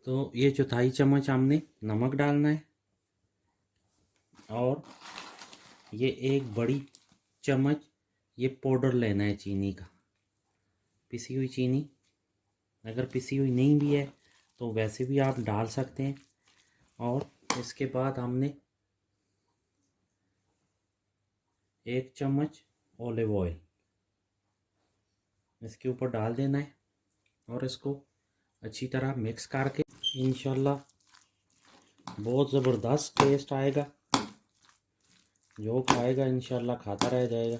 तो ये चौथाई चम्मच हमने नमक डालना है और ये एक बड़ी चम्मच ये पाउडर लेना है चीनी का, पिसी हुई चीनी। अगर पिसी हुई नहीं भी है तो वैसे भी आप डाल सकते हैं। और इसके बाद हमने 1 चम्मच ऑलिव ऑयल इसके ऊपर डाल देना है और इसको अच्छी तरह मिक्स करके इंशाल्लाह बहुत ज़बरदस्त टेस्ट आएगा। जो खाएगा इंशाल्लाह खाता रह जाएगा।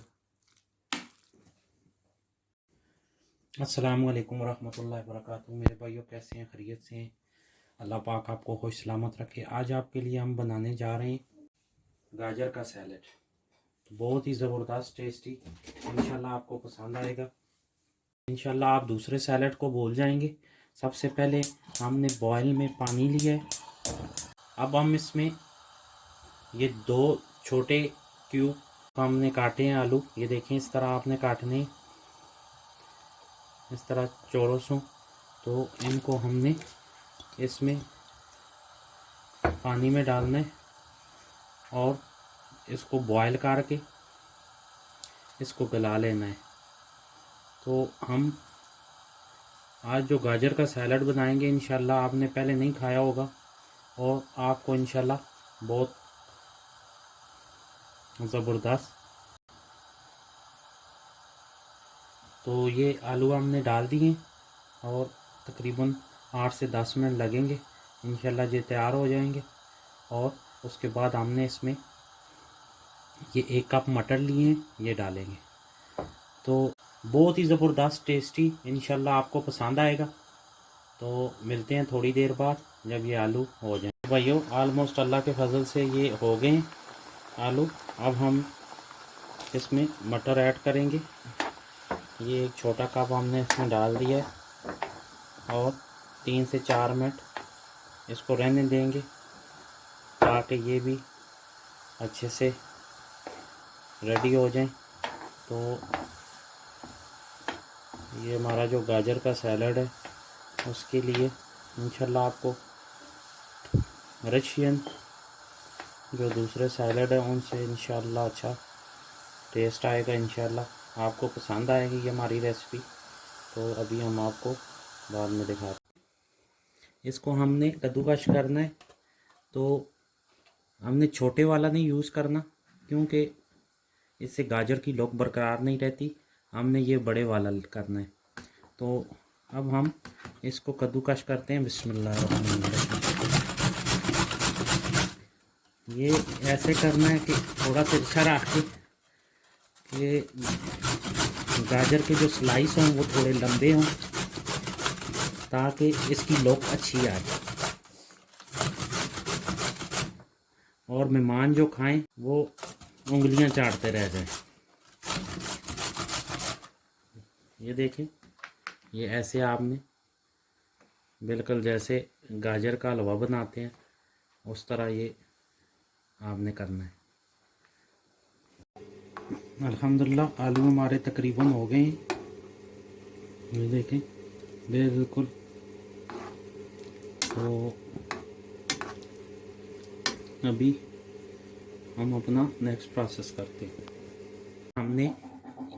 अस्सलाम वालेकुम रहमतुल्लाहि व बरकातुहू। मेरे भाइयों कैसे हैं? खैरियत से हैं? अल्लाह पाक आपको खुश सलामत रखे। आज आपके लिए हम बनाने जा रहे हैं गाजर का सैलेड। बहुत ही ज़बरदस्त टेस्टी, इंशाल्लाह आपको पसंद आएगा। इंशाल्लाह आप दूसरे सैलेड को भूल जाएंगे। सबसे पहले हमने बॉयल में पानी लिया है। अब हम इसमें ये 2 छोटे क्यूब हमने काटे हैं आलू। ये देखें, इस तरह आपने काटने, इस तरह चौरसों। तो इनको हमने इसमें पानी में डालना है और इसको बॉयल करके इसको गला लेना है। तो हम आज जो गाजर का सैलड बनाएंगे इंशाल्लाह आपने पहले नहीं खाया होगा और आपको इंशाल्लाह बहुत ज़बरदस्त। तो ये आलू हमने डाल दिए और तकरीबन 8 से 10 मिनट लगेंगे, इंशाल्लाह ये तैयार हो जाएंगे। और उसके बाद हमने इसमें ये 1 कप मटर लिए हैं, ये डालेंगे। तो बहुत ही ज़बरदस्त टेस्टी, इंशाल्लाह आपको पसंद आएगा। तो मिलते हैं थोड़ी देर बाद जब ये आलू हो जाए। भाइयों ऑलमोस्ट अल्लाह के फजल से ये हो गए हैं आलू। अब हम इसमें मटर ऐड करेंगे। ये 1 छोटा कप हमने इसमें डाल दिया है और 3 से 4 मिनट इसको रहने देंगे ताकि ये भी अच्छे से रेडी हो जाए। तो ये हमारा जो गाजर का सैलड है उसके लिए इंशाल्लाह आपको रशियन जो दूसरे सैलड है उनसे इंशाल्लाह अच्छा टेस्ट आएगा। इंशाल्लाह आपको पसंद आएगी ये हमारी रेसिपी। तो अभी हम आपको बाद में दिखाते हैं। इसको हमने कद्दूकश करना है। तो हमने छोटे वाला नहीं यूज़ करना क्योंकि इससे गाजर की लुक बरकरार नहीं रहती। हमने ये बड़े वाला करना है। तो अब हम इसको कद्दूकश करते हैं। बिस्मिल्लाहिर्रहमानिर्रहीम। ये ऐसे करना है कि थोड़ा तिरछा रख के ये गाजर के जो स्लाइस हों वो थोड़े लंबे हों ताकि इसकी लुक अच्छी आए और मेहमान जो खाएं वो उंगलियां चाटते रह जाएं। ये देखें, ये ऐसे आपने बिल्कुल जैसे गाजर का हलवा बनाते हैं उस तरह ये आपने करना है। अल्हम्दुलिल्लाह आलू हमारे तकरीबन हो गए हैं। ये देखें बिल्कुल। तो अभी हम अपना नेक्स्ट प्रोसेस करते हैं। हमने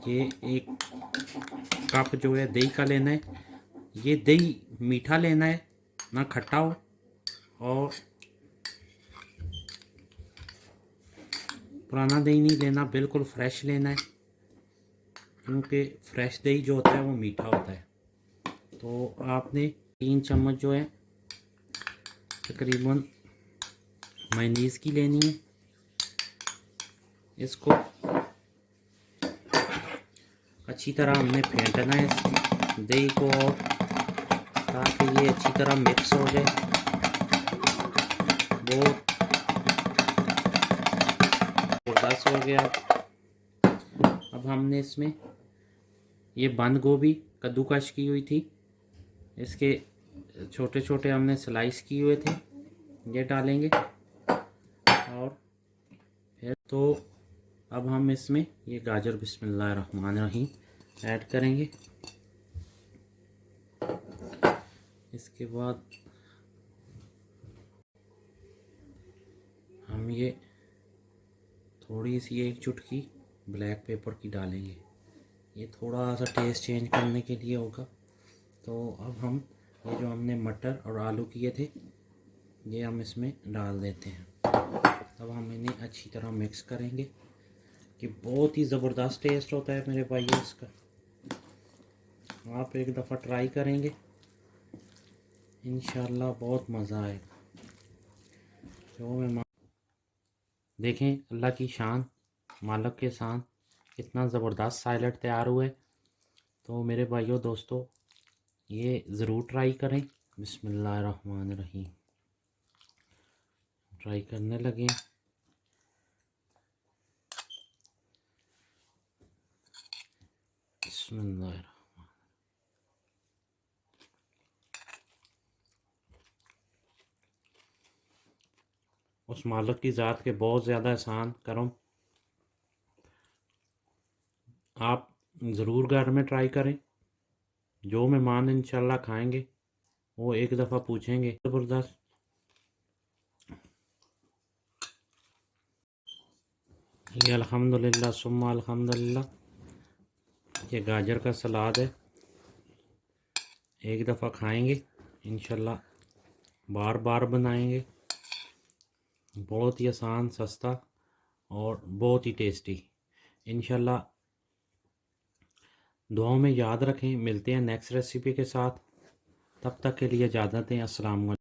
ये 1 कप जो है दही का लेना है। ये दही मीठा लेना है, ना खट्टा हो। और पुराना दही नहीं लेना, बिल्कुल फ्रेश लेना है क्योंकि फ्रेश दही जो होता है वो मीठा होता है। तो आपने 3 चम्मच जो है तकरीबन मेयोनीज़ की लेनी है। इसको अच्छी तरह हमने फेंटना है दही को और ताकि ये अच्छी तरह मिक्स हो जाए। बहुत ज़बरदस्त हो गया। अब हमने इसमें ये बंद गोभी कद्दूकश की हुई थी, इसके छोटे छोटे हमने स्लाइस किए हुए थे, ये डालेंगे। और फिर तो अब हम इसमें ये गाजर बिस्मिल्लाहिर्रहमानिर्रहीम ऐड करेंगे। इसके बाद हम ये थोड़ी सी एक चुटकी ब्लैक पेपर की डालेंगे, ये थोड़ा सा टेस्ट चेंज करने के लिए होगा। तो अब हम ये जो हमने मटर और आलू किए थे ये हम इसमें डाल देते हैं। अब हम इन्हें अच्छी तरह मिक्स करेंगे कि बहुत ही ज़बरदस्त टेस्ट होता है मेरे भाई इसका। आप एक दफ़ा ट्राई करेंगे इंशाल्लाह बहुत मज़ा आएगा। जो मैं देखें अल्लाह की शान, मालिक के शान, इतना ज़बरदस्त सैलेड तैयार हुआ है। तो मेरे भाइयों दोस्तों ये ज़रूर ट्राई करें। बिस्मिल्लाहिर्रहमानिर्रहीम। ट्राई करने लगे। बिस्मिल्लाह। उस मालिक की ज़ात के बहुत ज़्यादा एहसान करम। आप ज़रूर घर में ट्राई करें। जो मेहमान इंशाल्लाह खाएंगे वो एक दफ़ा पूछेंगे ज़बरदस्त। ये अल्हम्दुलिल्लाह सुम्मा अल्हम्दुलिल्लाह, ये गाजर का सलाद है। एक दफ़ा खाएंगे इंशाल्लाह बार बार बनाएंगे। बहुत ही आसान, सस्ता और बहुत ही टेस्टी। इंशाल्लाह दुआओं में याद रखें। मिलते हैं नेक्स्ट रेसिपी के साथ। तब तक के लिए इजाज़त दें। अस्सलाम वालेकुम।